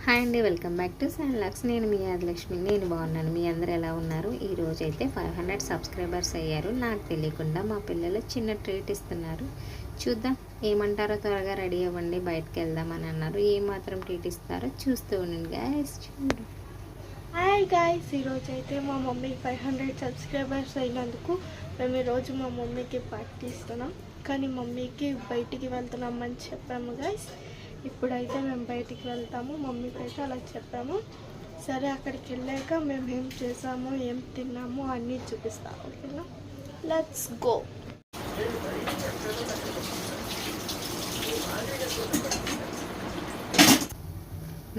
Hi అండి, welcome back to శాన్లాక్స్. నేను మీ ఆదిలక్ష్మి. నేను బాగున్నాను. మీ అందరూ ఎలా ఉన్నారు? ఈరోజు అయితే 500 సబ్స్క్రైబర్స్ అయ్యారు. నాకు తెలియకుండా మా పిల్లలు చిన్న ట్రీట్ ఇస్తున్నారు. చూద్దాం ఏమంటారో. త్వరగా రెడీ అవ్వండి, బయటకు వెళ్దామని అన్నారు. ఏమాత్రం ట్రీట్ ఇస్తారో చూస్తూ ఉండండి గాయస్. చూడు. హాయ్ గాయస్, ఈరోజు అయితే మా మమ్మీకి 500 సబ్స్క్రైబర్స్ అయినందుకు మేము ఈరోజు మా మమ్మీకి పార్టీ ఇస్తున్నాం. కానీ మమ్మీకి బయటికి వెళ్తున్నామని చెప్పాము గాయస్. ఇప్పుడైతే మేము బయటికి వెళ్తాము. మమ్మీకి అయితే అలా చెప్పాము. సరే, అక్కడికి వెళ్ళాక మేము ఏం చేసాము, ఏం తిన్నాము అన్నీ చూపిస్తాము. ఓకేనా, లెట్స్ గో.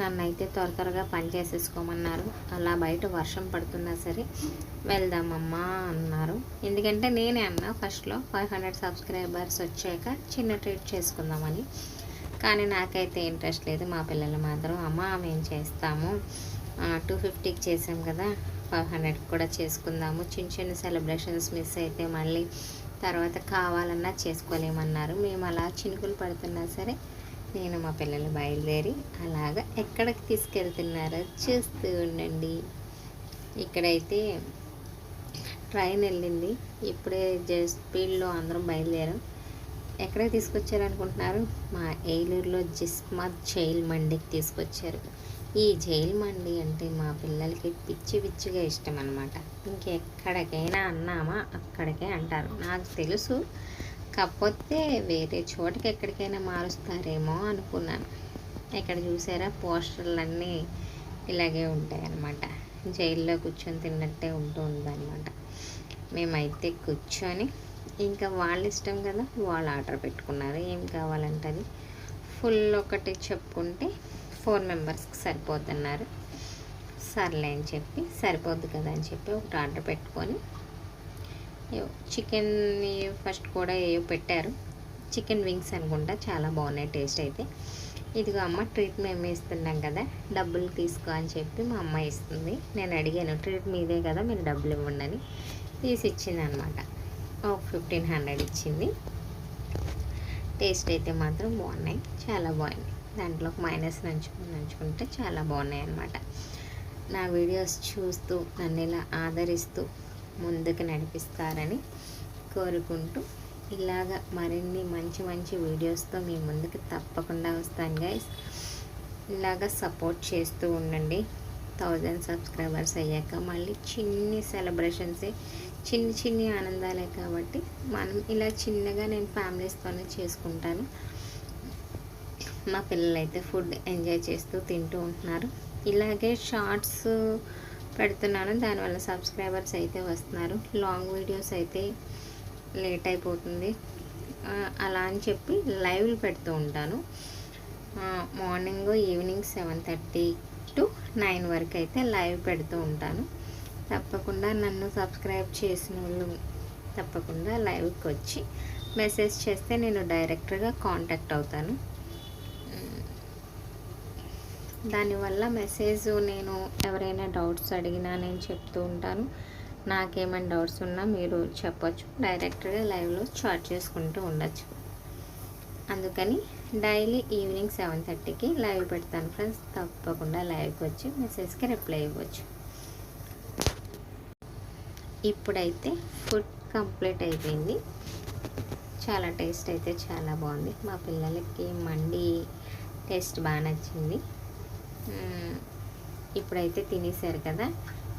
నన్నైతే త్వరగా పని చేసేసుకోమన్నారు. అలా బయట వర్షం పడుతున్నా సరే వెళ్దామమ్మా అన్నారు. ఎందుకంటే నేనే అన్నా ఫస్ట్లో 500 సబ్స్క్రైబర్స్ వచ్చాక చిన్న ట్రీట్ చేసుకుందామని. కానీ నాకైతే ఇంట్రెస్ట్ లేదు. మా పిల్లలు మాత్రం అమ్మ మేము చేస్తాము, 250కి చేసాం కదా, 500 కూడా చేసుకుందాము, చిన్న చిన్న సెలబ్రేషన్స్ మిస్ అయితే మళ్ళీ తర్వాత కావాలన్నా చేసుకోలేమన్నారు. మేము అలా చినుకులు పడుతున్నా సరే నేను మా పిల్లలు బయలుదేరి అలాగా ఎక్కడికి తీసుకెళ్తున్నారో చూస్తూ ఉండండి. ఇక్కడైతే ట్రైన్ వెళ్ళింది. ఇప్పుడే జస్ట్ స్పీడ్లో అందరం బయలుదేరాం. ఎక్కడికి తీసుకొచ్చారనుకుంటున్నారు? మా ఏలూరులో జిస్మత్ జైల్ మండికి తీసుకొచ్చారు. ఈ జైల్ మండి అంటే మా పిల్లలకి పిచ్చిగా ఇష్టం అనమాట. ఇంకెక్కడికైనా అన్నామా అక్కడికే అంటారు. నాకు తెలుసు, కాకపోతే వేరే చోటకి ఎక్కడికైనా మారుస్తారేమో అనుకున్నాను. ఇక్కడ చూసారా, పోస్టర్లన్నీ ఇలాగే ఉంటాయి అన్నమాట. జైల్లో కూర్చొని తిన్నట్టే ఉంటుందన్నమాట. మేమైతే కూర్చొని ఇంకా వాళ్ళ ఇష్టం కదా, వాళ్ళు ఆర్డర్ పెట్టుకున్నారు. ఏం కావాలంటే అది ఫుల్ ఒకటి చెప్పుకుంటే 4 మెంబర్స్కి సరిపోతున్నారు. సర్లే అని చెప్పి, సరిపోద్ది కదా అని చెప్పి ఒకటి ఆర్డర్ పెట్టుకొని చికెన్ ఫస్ట్ కూడా ఏవో పెట్టారు. చికెన్ వింగ్స్ అనుకుంటా, చాలా బాగున్నాయి టేస్ట్ అయితే. ఇదిగో అమ్మ ట్రీట్ మేము ఇస్తున్నాం కదా, డబ్బులు తీసుకో అని చెప్పి మా అమ్మ ఇస్తుంది. నేను అడిగాను, ట్రీట్ మీదే కదా మీరు డబ్బులు ఇవ్వండి అని. తీసి ఇచ్చింది అనమాట. 1500 ఇచ్చింది. టేస్ట్ అయితే మాత్రం బాగున్నాయి, చాలా బాగుంది. దాంట్లో మైనస్ నంచుకుంటే చాలా బాగున్నాయి అన్నమాట. నా వీడియోస్ చూస్తూ నన్ను ఇలా ఆదరిస్తూ ముందుకు నడిపిస్తారని కోరుకుంటూ, ఇలాగ మరిన్ని మంచి వీడియోస్తో మీ ముందుకు తప్పకుండా వస్తాను గైస్. ఇలాగ సపోర్ట్ చేస్తూ ఉండండి. 1000 సబ్స్క్రైబర్స్ అయ్యాక మళ్ళీ చిన్ని సెలబ్రేషన్సే, చిన్ని ఆనందాలే కాబట్టి మనం ఇలా చిన్నగా నేను ఫ్యామిలీస్తోనే చేసుకుంటాను. మా పిల్లలు అయితే ఫుడ్ ఎంజాయ్ చేస్తూ తింటూ ఉంటున్నారు. ఇలాగే షార్ట్స్ పెడుతున్నాను, దానివల్ల సబ్స్క్రైబర్స్ అయితే వస్తున్నారు. లాంగ్ వీడియోస్ అయితే లేట్ అయిపోతుంది. అలా అని చెప్పి లైవ్లు పెడుతూ ఉంటాను. మార్నింగ్ ఈవినింగ్ 7:30 to 9 వరకు అయితే లైవ్ పెడుతూ ఉంటాను. తప్పకుండా నన్ను సబ్స్క్రైబ్ చేసిన వాళ్ళు తప్పకుండా లైవ్కి వచ్చి మెసేజ్ చేస్తే నేను డైరెక్ట్గా కాంటాక్ట్ అవుతాను. దానివల్ల మెసేజ్ నేను ఎవరైనా డౌట్స్ అడిగినా నేను చెప్తూ ఉంటాను. నాకేమైనా డౌట్స్ ఉన్నా మీరు చెప్పచ్చు, డైరెక్ట్గా లైవ్లో చాట్ చేసుకుంటూ ఉండొచ్చు. అందుకని డైలీ ఈవినింగ్ 7:30కి లైవ్ పెడతాను ఫ్రెండ్స్. తప్పకుండా లైవ్కి వచ్చి మెసేజ్కి రిప్లై ఇవ్వచ్చు. ఇప్పుడైతే ఫుడ్ కంప్లీట్ అయిపోయింది. చాలా టేస్ట్ అయితే చాలా బాగుంది. మా పిల్లలకి మండి టేస్ట్ బాగా నచ్చింది. ఇప్పుడైతే తినేసారు కదా.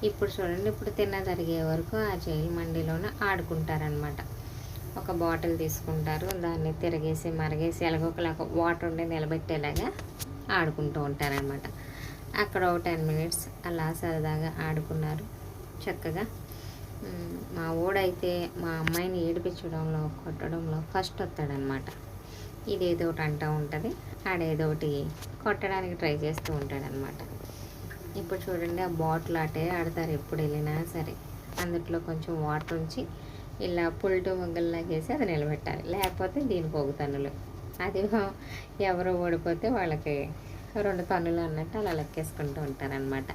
ఇప్పుడు చూడండి, ఇప్పుడు జరిగే వరకు ఆ జైలు మండిలోనే ఆడుకుంటారనమాట. ఒక బాటిల్ తీసుకుంటారు, దాన్ని తిరగేసి మరగేసి ఎలాగోకలాగా వాటర్ ఉండి నిలబెట్టేలాగా ఆడుకుంటూ ఉంటారనమాట. అక్కడ ఒక 10 minutes అలా సరదాగా ఆడుకున్నారు చక్కగా. మా ఊడైతే మా అమ్మాయిని ఏడిపించడంలో కొట్టడంలో ఫస్ట్ వస్తాడనమాట. ఇదేదో ఒకటి అంటూ ఉంటుంది, ఆడేదో ఒకటి కొట్టడానికి ట్రై చేస్తూ ఉంటాడనమాట. ఇప్పుడు చూడండి, ఆ బాటిల్ ఆటే ఆడతారు ఎప్పుడు వెళ్ళినా సరే. అందులో కొంచెం వాటర్ ఉంచి ఇలా పుల్టు మొగ్గల్లాగేసి అది నిలబెట్టాలి, లేకపోతే దీనికి ఒక తన్నులు. అది ఎవరు ఓడిపోతే వాళ్ళకి 2 తన్నులు అన్నట్టు అలా లెక్కేసుకుంటూ ఉంటారనమాట.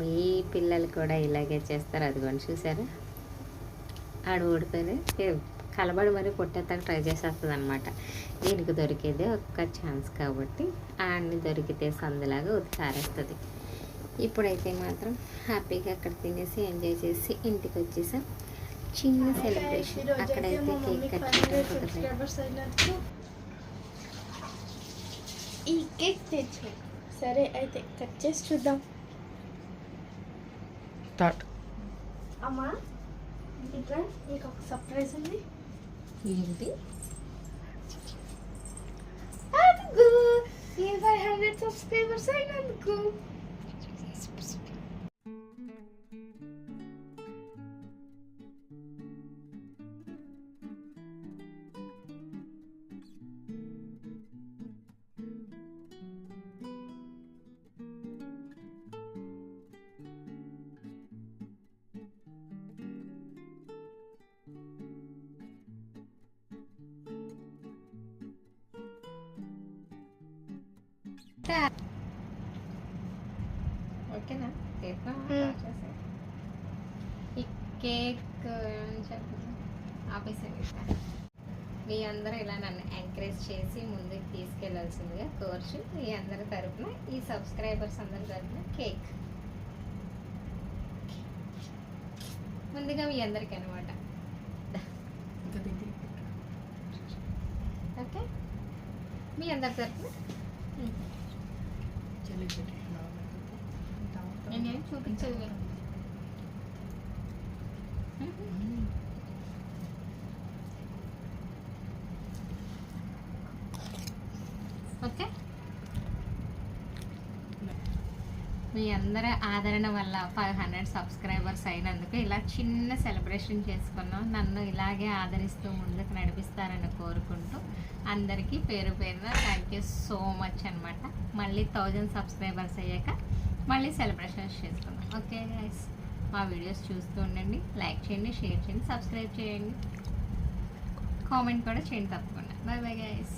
మీ పిల్లలు కూడా ఇలాగే చేస్తారు. అదిగోండి చూసారా, ఆడు ఓడిపోయి కలబడి మరి కొట్టేస్తాక ట్రై చేసేస్తుంది అనమాట. దీనికి దొరికేదే ఒక్క ఛాన్స్ కాబట్టి ఆడిని దొరికితే సందులాగా ఉతికారేస్తుంది. ఇప్పుడైతే మాత్రం హ్యాపీగా అక్కడ తినేసి ఎంజాయ్ చేసి ఇంటికి వచ్చేసాం. చిన్న సెలబ్రేషన్ అక్కడైతే కేక్ కట్ చేయడం కుదరలేదు. ఈ కేక్ తెచ్చు. సరే అయితే కట్ చేసి చూద్దాం. అమ్మా ఇట్లా నీకు ఒక సర్ప్రైజ్ ఉంది. ఏంటి? అదిగో ఈ 500 సబ్స్క్రైబర్స్ అయినందుకు. ఓకేనా? ఈ కేక్ ఆపేసాను. మీ అందరూ ఇలా నన్ను ఎంకరేజ్ చేసి ముందుకు తీసుకెళ్లాల్సిందిగా కోర్చు. మీ అందరి తరపున, ఈ సబ్స్క్రైబర్స్ అందరి తరపున కేక్ ముందుగా మీ అందరికీ అనమాట. ఓకే, మీ అందరి తరపున నేనేం చూపించదు మీరు. ఓకే, మీ అందరి ఆదరణ వల్ల 500 సబ్స్క్రైబర్స్ అయినందుకు ఇలా చిన్న సెలబ్రేషన్ చేసుకున్నాం. నన్ను ఇలాగే ఆదరిస్తూ ముందుకు నడిపిస్తారని కోరుకుంటూ అందరికీ పేరు పేరున థ్యాంక్ యూ సో మచ్ అనమాట. మళ్ళీ 1000 సబ్స్క్రైబర్స్ అయ్యాక మళ్ళీ సెలబ్రేషన్స్ చేసుకుందాం. ఓకే గైస్, మా వీడియోస్ చూస్తూ ఉండండి. లైక్ చేయండి, షేర్ చేయండి, సబ్స్క్రైబ్ చేయండి, కామెంట్ కూడా చేయండి తప్పకుండా. Bye bye guys.